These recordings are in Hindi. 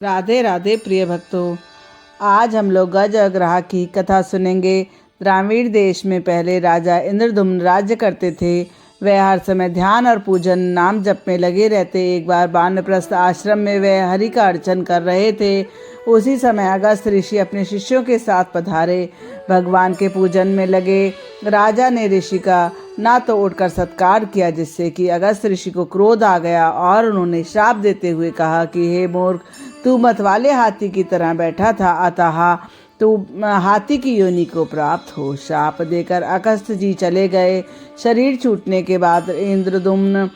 राधे राधे प्रिय भक्तों, आज हम लोग गज अग्रहा की कथा सुनेंगे। द्राविड़ देश में पहले राजा इंद्रदुम्न राज्य करते थे। वह हर समय ध्यान और पूजन नाम जप में लगे रहते। एक बार वानप्रस्थ आश्रम में वह हरि का अर्चन कर रहे थे। उसी समय अगस्त ऋषि अपने शिष्यों के साथ पधारे, भगवान के पूजन में लगे। राजा ने ऋषि का ना तो उठकर सत्कार किया, जिससे कि अगस्त ऋषि को क्रोध आ गया और उन्होंने श्राप देते हुए कहा कि हे मूर्ख, तू मतवाले हाथी की तरह बैठा था, अतः तू हाथी की योनि को प्राप्त हो। श्राप देकर अगस्त जी चले गए। शरीर छूटने के बाद इंद्रदुम्न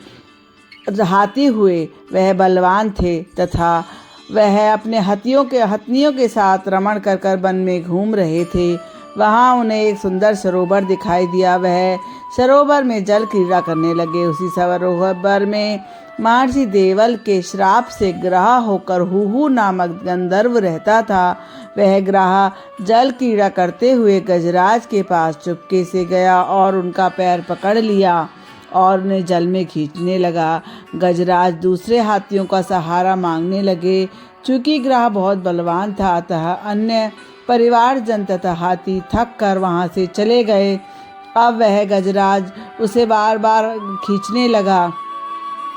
हाथी हुए। वह बलवान थे तथा वह अपने हथनियों के साथ रमण कर वन में घूम रहे थे। वहाँ उन्हें एक सुंदर सरोवर दिखाई दिया। वह सरोवर में जल क्रीड़ा करने लगे। उसी सरोवर में महर्षि देवल के श्राप से ग्रह होकर हुहु नामक गंधर्व रहता था। वह ग्रह जल क्रीड़ा करते हुए गजराज के पास चुपके से गया और उनका पैर पकड़ लिया और उन्हें जल में खींचने लगा। गजराज दूसरे हाथियों का सहारा मांगने लगे। चूंकि ग्रह बहुत बलवान था, अतः अन्य परिवारजन तथा हाथी थक कर वहाँ से चले गए। अब वह गजराज उसे बार बार खींचने लगा।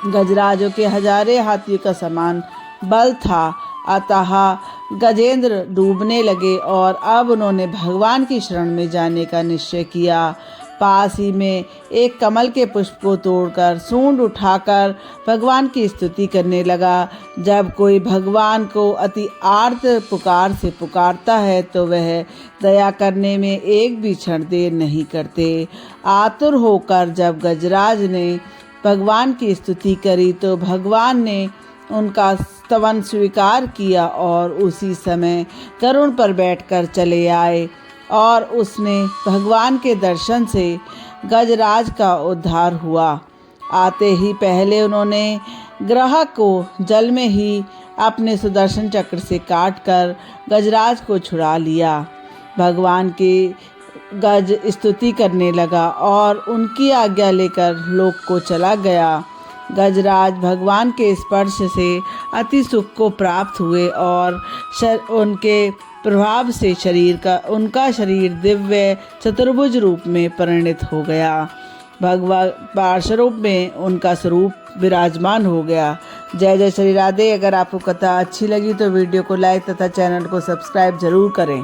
गजराजों के हजारे हाथियों का समान बल था, अतः गजेंद्र डूबने लगे और अब उन्होंने भगवान की शरण में जाने का निश्चय किया। पास ही में एक कमल के पुष्प को तोड़कर सूंड उठाकर भगवान की स्तुति करने लगा। जब कोई भगवान को अति आर्त पुकार से पुकारता है तो वह दया करने में एक भी क्षण देर नहीं करते। आतुर होकर जब गजराज ने भगवान की स्तुति करी तो भगवान ने उनका स्तवन स्वीकार किया और उसी समय गरुड़ पर बैठकर चले आए और उसने भगवान के दर्शन से गजराज का उद्धार हुआ। आते ही पहले उन्होंने ग्रह को जल में ही अपने सुदर्शन चक्र से काटकर गजराज को छुड़ा लिया। भगवान की गज स्तुति करने लगा और उनकी आज्ञा लेकर लोक को चला गया। गजराज भगवान के स्पर्श से अति सुख को प्राप्त हुए और उनके प्रभाव से उनका शरीर दिव्य चतुर्भुज रूप में परिणित हो गया। भगवान पार्श्वरूप में उनका स्वरूप विराजमान हो गया। जय जय श्री राधे। अगर आपको कथा अच्छी लगी तो वीडियो को लाइक तथा चैनल को सब्सक्राइब जरूर करें।